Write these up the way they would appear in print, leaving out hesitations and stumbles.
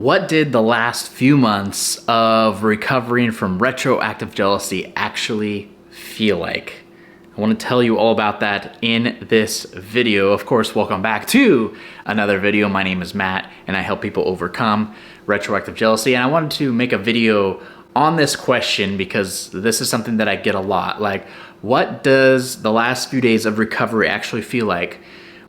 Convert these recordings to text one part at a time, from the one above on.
What did the last few months of recovering from retroactive jealousy actually feel like? I want to tell you all about that in this video. Of course, welcome back to another video. My name is Matt and I help people overcome retroactive jealousy. And I wanted to make a video on this question because this is something that I get a lot. Like, what does the last few days of recovery actually feel like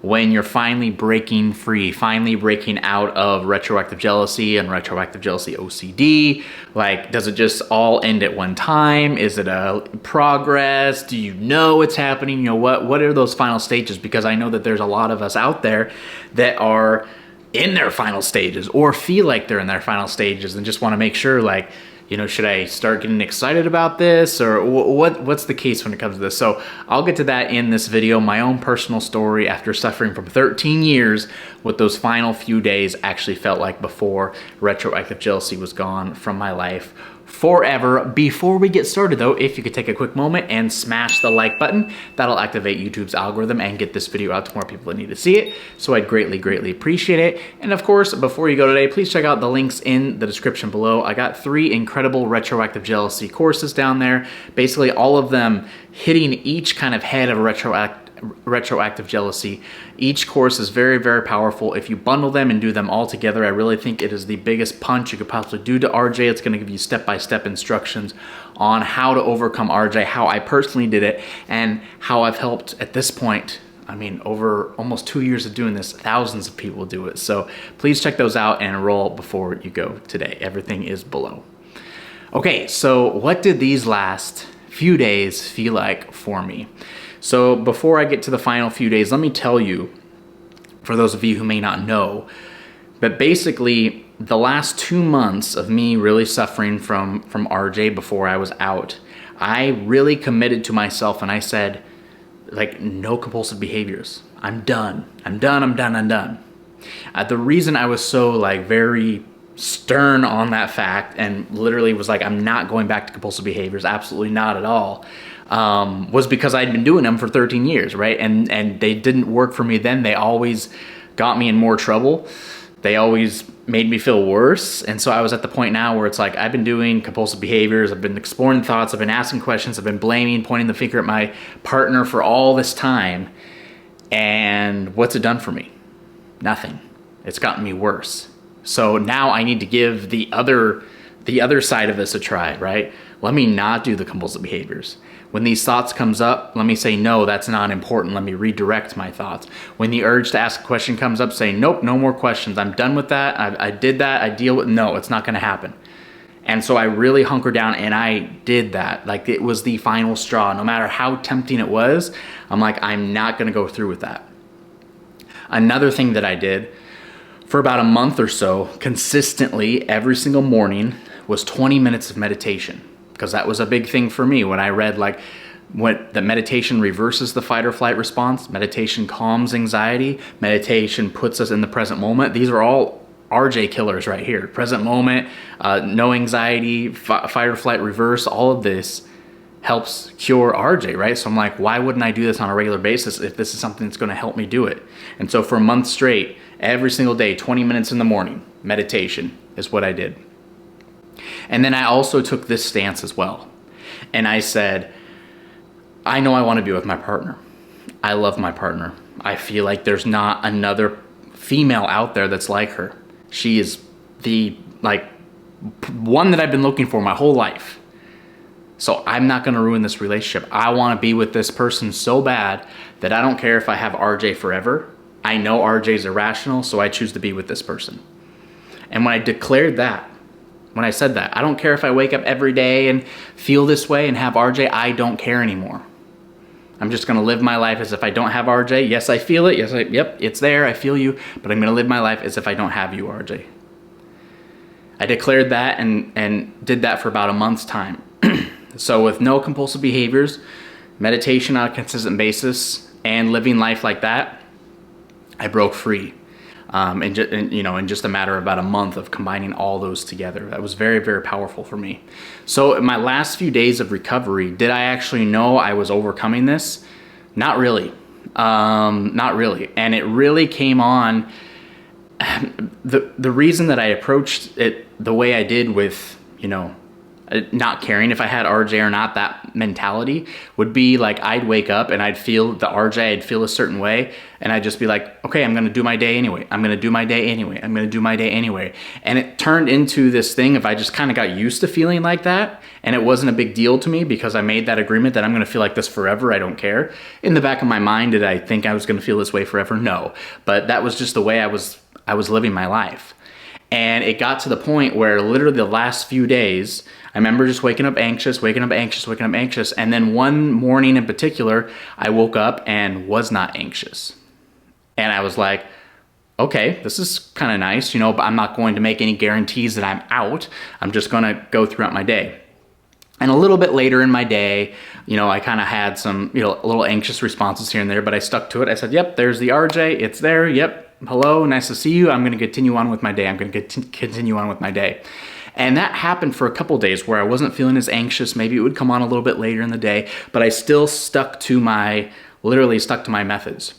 when you're finally breaking free, finally breaking out of retroactive jealousy and retroactive jealousy OCD? Like, does it just all end at one time? Is it a progress? Do you know it's happening? You know, what are those final stages? Because I know that there's a lot of us out there that are in their final stages or feel like they're in their final stages and just want to make sure, like, you know, should I start getting excited about this, or what's the case when it comes to this? So I'll get to that in this video, my own personal story after suffering from 13 years, what those final few days actually felt like before retroactive jealousy was gone from my life forever. Before we get started though, if you could take a quick moment and smash the like button, that'll activate YouTube's algorithm and get this video out to more people that need to see it. So I'd greatly appreciate it. And of course, before you go today, please check out the links in the description below. I got 3 incredible retroactive jealousy courses down there. Basically all of them hitting each kind of head of retroactive jealousy. Each course is very powerful. If you bundle them and do them all together, I really think it is the biggest punch you could possibly do to RJ. It's going to give you step-by-step instructions on how to overcome RJ, how I personally did it, and how I've helped at this point, I mean, over almost 2 years of doing this, thousands of people do it. So please check those out and enroll before you go today. Everything is below. Okay, so what did these last few days feel like for me? So before I get to the final few days, let me tell you, for those of you who may not know, but basically the last 2 months of me really suffering from RJ before I was out, I really committed to myself and I said, like, no compulsive behaviors. I'm done. The reason I was so like very stern on that fact and literally was like, I'm not going back to compulsive behaviors, absolutely not at all, was because I'd been doing them for 13 years, right? And they didn't work for me then. They always got me in more trouble. They always made me feel worse. And so I was at the point now where it's like, I've been doing compulsive behaviors, I've been exploring thoughts, I've been asking questions, I've been blaming, pointing the finger at my partner for all this time. And what's it done for me? Nothing. It's gotten me worse. So now I need to give the other side of this a try, right? Let me not do the compulsive behaviors. When these thoughts comes up, let me say, no, that's not important. Let me redirect my thoughts. When the urge to ask a question comes up, say, nope, no more questions. I'm done with that. I did that. I deal with, no, it's not going to happen. And so I really hunkered down and I did that. Like, it was the final straw. No matter how tempting it was, I'm like, I'm not going to go through with that. Another thing that I did for about a month or so, consistently every single morning, was 20 minutes of meditation. Because that was a big thing for me when I read, like, what the meditation reverses the fight or flight response, meditation calms anxiety, meditation puts us in the present moment. These are all RJ killers right here. Present moment, no anxiety, fight or flight reverse, all of this helps cure RJ, right? So I'm like, why wouldn't I do this on a regular basis if this is something that's going to help me do it? And so for a month straight, every single day, 20 minutes in the morning, meditation is what I did. And then I also took this stance as well. And I said, I know I want to be with my partner. I love my partner. I feel like there's not another female out there that's like her. She is the, like, one that I've been looking for my whole life. So I'm not going to ruin this relationship. I want to be with this person so bad that I don't care if I have RJ forever. I know RJ is irrational, so I choose to be with this person. And when I declared that, when I said that, I don't care if I wake up every day and feel this way and have RJ, I don't care anymore. I'm just going to live my life as if I don't have RJ. Yes, I feel it. Yep, it's there. I feel you. But I'm going to live my life as if I don't have you, RJ. I declared that and did that for about a month's time. So with no compulsive behaviors, meditation on a consistent basis, and living life like that, I broke free. In just a matter of about a month of combining all those together. That was very powerful for me. So in my last few days of recovery, did I actually know I was overcoming this? Not really. Not really. And it really came on the reason that I approached it the way I did with, not caring if I had RJ or not, that mentality would be like, I'd wake up and I'd feel the RJ, I'd feel a certain way, and I'd just be like, okay, I'm going to do my day anyway. I'm going to do my day anyway. I'm going to do my day anyway. And it turned into this thing of I just kind of got used to feeling like that, and it wasn't a big deal to me because I made that agreement that I'm going to feel like this forever. I don't care. In the back of my mind, did I think I was going to feel this way forever? No. But that was just the way I was living my life. And it got to the point where literally the last few days, I remember just waking up anxious. And then one morning in particular, I woke up and was not anxious. And I was like, okay, this is kind of nice, but I'm not going to make any guarantees that I'm out. I'm just going to go throughout my day. And a little bit later in my day, I kind of had some, little anxious responses here and there, but I stuck to it. I said, yep, there's the RJ. It's there. Yep. Hello. Nice to see you. I'm going to continue on with my day. And that happened for a couple days where I wasn't feeling as anxious. Maybe it would come on a little bit later in the day, but I still stuck to my methods.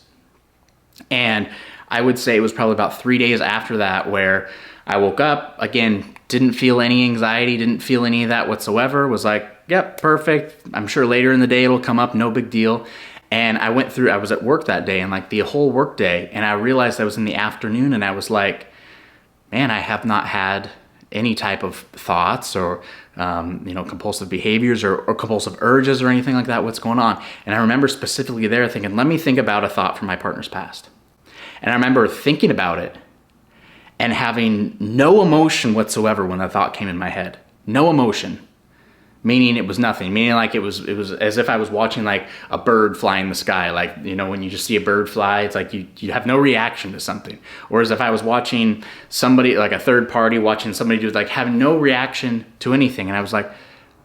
And I would say it was probably about 3 days after that where I woke up, again, didn't feel any anxiety, didn't feel any of that whatsoever, was like, yep, perfect. I'm sure later in the day it'll come up, no big deal. And I was at work that day and like the whole work day, and I realized I was in the afternoon and I was like, man, I have not had any type of thoughts or, compulsive behaviors or compulsive urges or anything like that. What's going on? And I remember specifically there thinking, let me think about a thought from my partner's past. And I remember thinking about it and having no emotion whatsoever when that thought came in my head. No emotion. Meaning it was nothing. Meaning like it was as if I was watching like a bird fly in the sky. Like, when you just see a bird fly, it's like you have no reaction to something. Or as if I was watching somebody, like a third party, watching somebody do like have no reaction to anything. And I was like,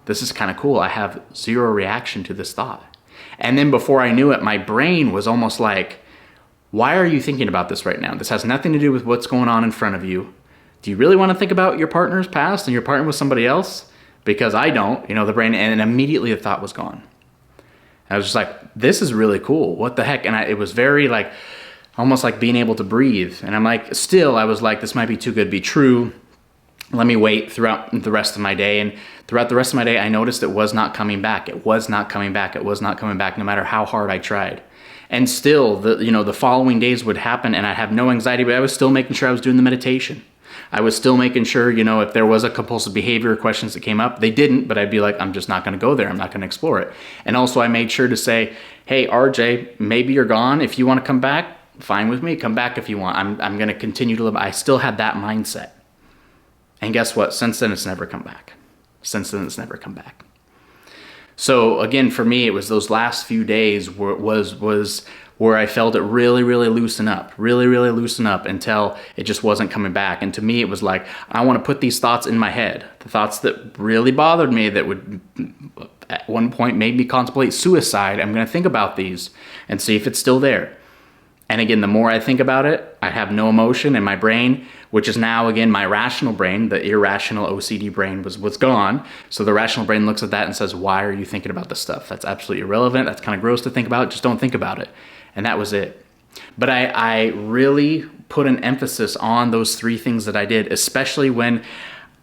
this is kind of cool. I have zero reaction to this thought. And then before I knew it, my brain was almost like, why are you thinking about this right now? This has nothing to do with what's going on in front of you. Do you really want to think about your partner's past and your partner with somebody else? Because I don't, the brain, and immediately the thought was gone. I was just like, this is really cool. What the heck? And it was very like, almost like being able to breathe. And I'm like, I was like, this might be too good to be true. Let me wait throughout the rest of my day. And throughout the rest of my day, I noticed it was not coming back. It was not coming back, no matter how hard I tried. And still, the following days would happen and I'd have no anxiety, but I was still making sure I was doing the meditation. I was still making sure, if there was a compulsive behavior questions that came up, they didn't, but I'd be like, I'm just not going to go there. I'm not going to explore it. And also I made sure to say, hey, RJ, maybe you're gone. If you want to come back, fine with me. Come back if you want. I'm going to continue to live. I still had that mindset. And guess what? Since then, it's never come back. So again, for me, it was those last few days where I felt it really, really loosen up until it just wasn't coming back. And to me, it was like, I want to put these thoughts in my head, the thoughts that really bothered me, that would at one point made me contemplate suicide. I'm going to think about these and see if it's still there. And again, the more I think about it, I have no emotion in my brain, which is now, again, my rational brain. The irrational OCD brain was gone. So the rational brain looks at that and says, why are you thinking about this stuff? That's absolutely irrelevant. That's kind of gross to think about. Just don't think about it. And that was it. But I really put an emphasis on those three things that I did, especially when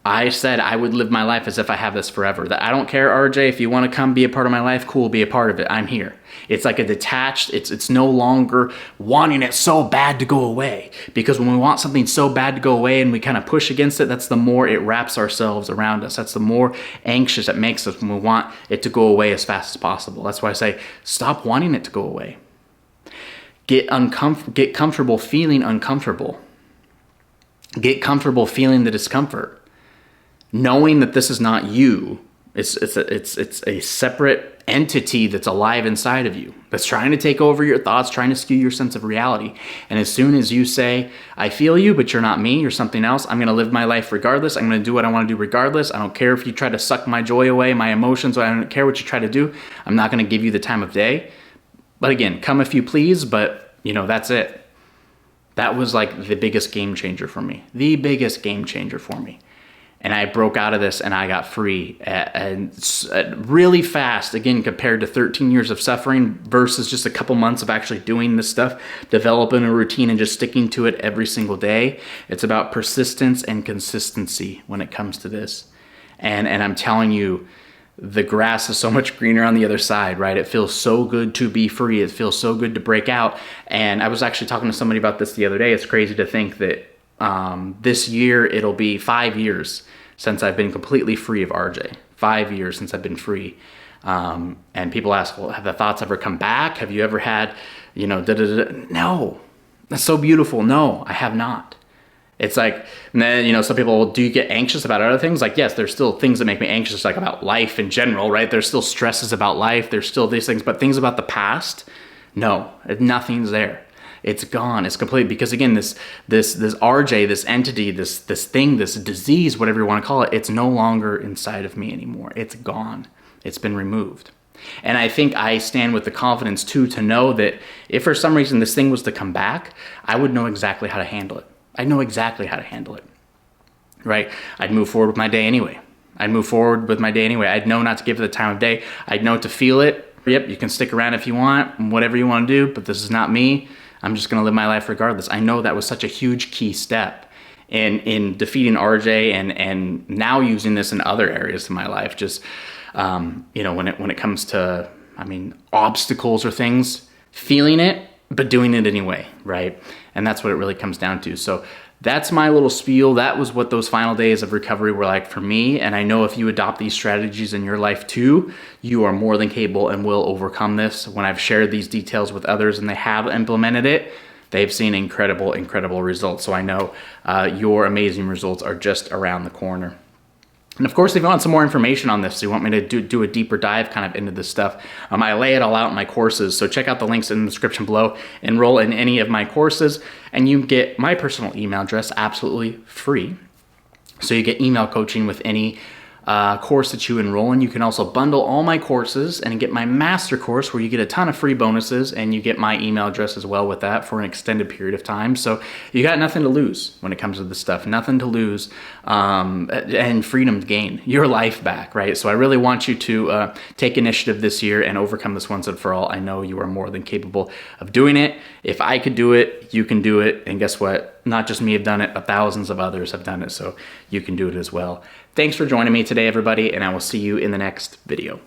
I said I would live my life as if I have this forever. That I don't care, RJ, if you want to come be a part of my life, cool, be a part of it. I'm here. It's like a detached, it's no longer wanting it so bad to go away. Because when we want something so bad to go away and we kind of push against it, that's the more it wraps ourselves around us. That's the more anxious it makes us when we want it to go away as fast as possible. That's why I say, stop wanting it to go away. Get comfortable feeling uncomfortable. Get comfortable feeling the discomfort. Knowing that this is not you. It's a separate entity that's alive inside of you, that's trying to take over your thoughts, trying to skew your sense of reality. And as soon as you say, I feel you, but you're not me, you're something else, I'm going to live my life regardless, I'm going to do what I want to do regardless, I don't care if you try to suck my joy away, my emotions, I don't care what you try to do, I'm not going to give you the time of day. But again, come if you please, but that's it. That was like the biggest game changer for me. And I broke out of this and I got free and really fast, again, compared to 13 years of suffering versus just a couple months of actually doing this stuff, developing a routine and just sticking to it every single day. It's about persistence and consistency when it comes to this. And I'm telling you, the grass is so much greener on the other side, right? It feels so good to be free. It feels so good to break out. And I was actually talking to somebody about this the other day. It's crazy to think that this year it'll be 5 years since I've been completely free of RJ. 5 years since I've been free. And people ask, well, have the thoughts ever come back? Have you ever had, No, that's so beautiful. No, I have not. It's like, and then, some people, well, do you get anxious about other things? Like, yes, there's still things that make me anxious, like about life in general, right? There's still stresses about life. There's still these things, but things about the past, no, nothing's there. It's gone. It's complete. Because again, this RJ, this entity, this thing, this disease, whatever you want to call it, it's no longer inside of me anymore. It's gone. It's been removed. And I think I stand with the confidence too to know that if for some reason this thing was to come back, I would know exactly how to handle it. I know exactly how to handle it, right? I'd move forward with my day anyway. I'd know not to give it the time of day. I'd know to feel it. Yep, you can stick around if you want, whatever you want to do, but this is not me. I'm just going to live my life regardless. I know that was such a huge key step in defeating RJ and now using this in other areas of my life. Just, when it comes to, obstacles or things, feeling it, but doing it anyway, right? And that's what it really comes down to. So that's my little spiel. That was what those final days of recovery were like for me. And I know if you adopt these strategies in your life too, you are more than capable and will overcome this. When I've shared these details with others and they have implemented it, they've seen incredible, incredible results. So I know your amazing results are just around the corner. And of course, if you want some more information on this, you want me to do a deeper dive kind of into this stuff, I lay it all out in my courses. So check out the links in the description below, enroll in any of my courses, and you get my personal email address absolutely free. So you get email coaching with any course that you enroll in. You can also bundle all my courses and get my master course where you get a ton of free bonuses, and you get my email address as well with that for an extended period of time. So you got nothing to lose when it comes to this stuff, nothing to lose, and freedom to gain, your life back, right? So I really want you to take initiative this year and overcome this once and for all. I know you are more than capable of doing it. If I could do it, you can do it. And guess what? Not just me have done it, but thousands of others have done it. So you can do it as well. Thanks for joining me today, everybody, and I will see you in the next video.